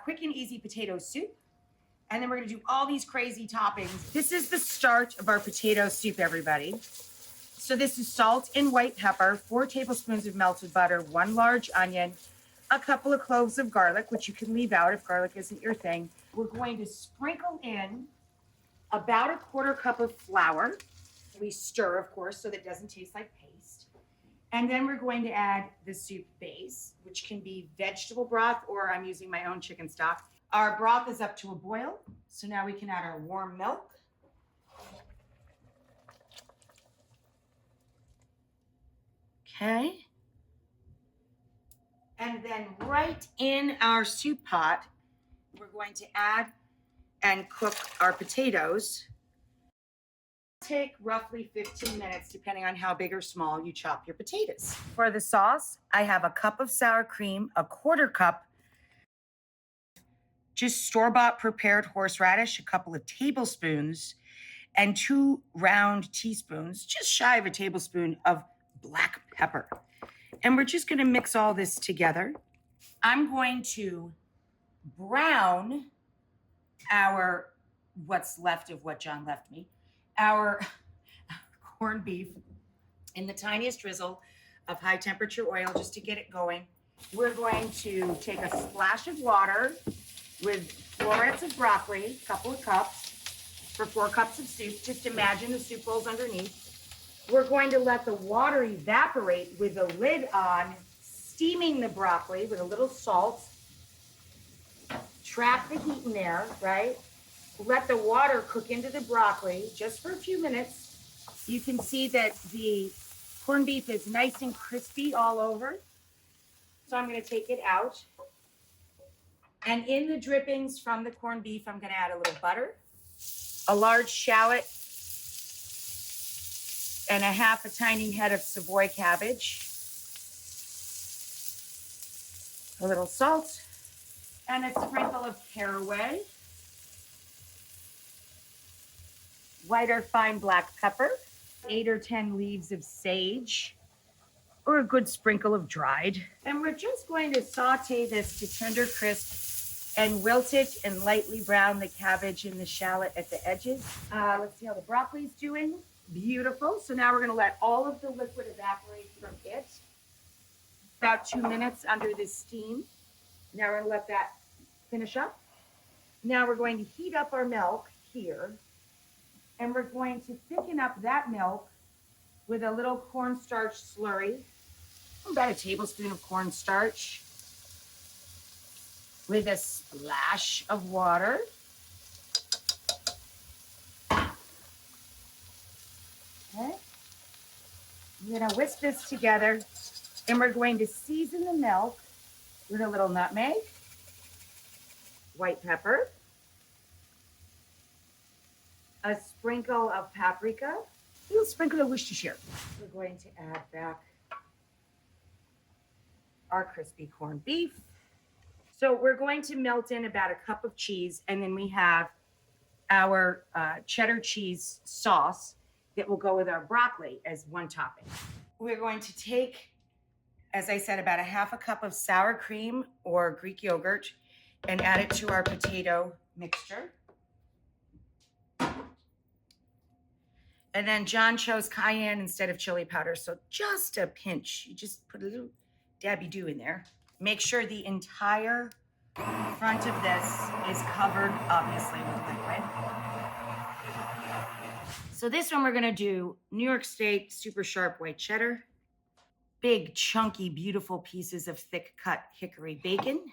quick and easy potato soup. And then we're gonna do all these crazy toppings. This is the start of our potato soup, everybody. So this is salt and white pepper, 4 tablespoons of melted butter, 1 large onion, a couple of cloves of garlic, which you can leave out if garlic isn't your thing. We're going to sprinkle in about a 1/4 cup of flour. We stir, of course, so that it doesn't taste like paste. And then we're going to add the soup base, which can be vegetable broth, or I'm using my own chicken stock. Our broth is up to a boil, so now we can add our warm milk. Okay. And then right in our soup pot, we're going to add and cook our potatoes. Take roughly 15 minutes, depending on how big or small you chop your potatoes. For the sauce, I have a cup of sour cream, a 1/4 cup just store-bought prepared horseradish, a couple of tablespoons, and 2 round teaspoons, just shy of a tablespoon of black pepper. And we're just gonna mix all this together. I'm going to brown our, what's left of what John left me, our corned beef in the tiniest drizzle of high temperature oil just to get it going. We're going to take a splash of water with florets of broccoli, a couple of cups, for 4 cups of soup. Just imagine the soup bowl's underneath. We're going to let the water evaporate with the lid on, steaming the broccoli with a little salt. Trap the heat in there, right? Let the water cook into the broccoli just for a few minutes. You can see that the corned beef is nice and crispy all over. So I'm going to take it out. And in the drippings from the corned beef, I'm going to add a little butter, a large shallot, and a 1/2 tiny head of Savoy cabbage, a little salt, and a sprinkle of caraway, white or fine black pepper, 8 or 10 leaves of sage, or a good sprinkle of dried. And we're just going to saute this to tender crisp and wilt it and lightly brown the cabbage and the shallot at the edges. Let's see how the broccoli's doing. Beautiful. So now we're going to let all of the liquid evaporate from it. About 2 minutes under this steam. Now we're going to let that finish up. Now we're going to heat up our milk here. And we're going to thicken up that milk with a little cornstarch slurry. About a tablespoon of cornstarch with a splash of water. Okay. We're gonna whisk this together and we're going to season the milk with a little nutmeg, white pepper, a sprinkle of paprika, a little sprinkle of Worcestershire. We're going to add back our crispy corned beef. So we're going to melt in about a cup of cheese, and then we have our cheddar cheese sauce that will go with our broccoli as one topping. We're going to take, as I said, about a 1/2 cup of sour cream or Greek yogurt and add it to our potato mixture. And then John chose cayenne instead of chili powder, so just a pinch. You just put a little dabby do in there. Make sure the entire front of this is covered, obviously, with liquid. So this one we're gonna do New York State super sharp white cheddar, big, chunky, beautiful pieces of thick cut hickory bacon.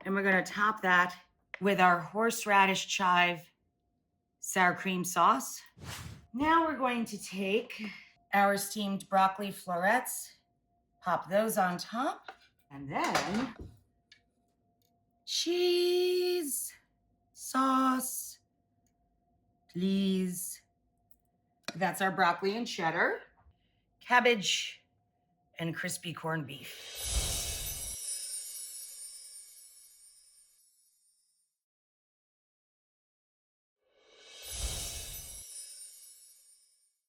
And we're gonna top that with our horseradish chive sour cream sauce. Now we're going to take our steamed broccoli florets, pop those on top, and then cheese, sauce, please. That's our broccoli and cheddar, cabbage, and crispy corned beef.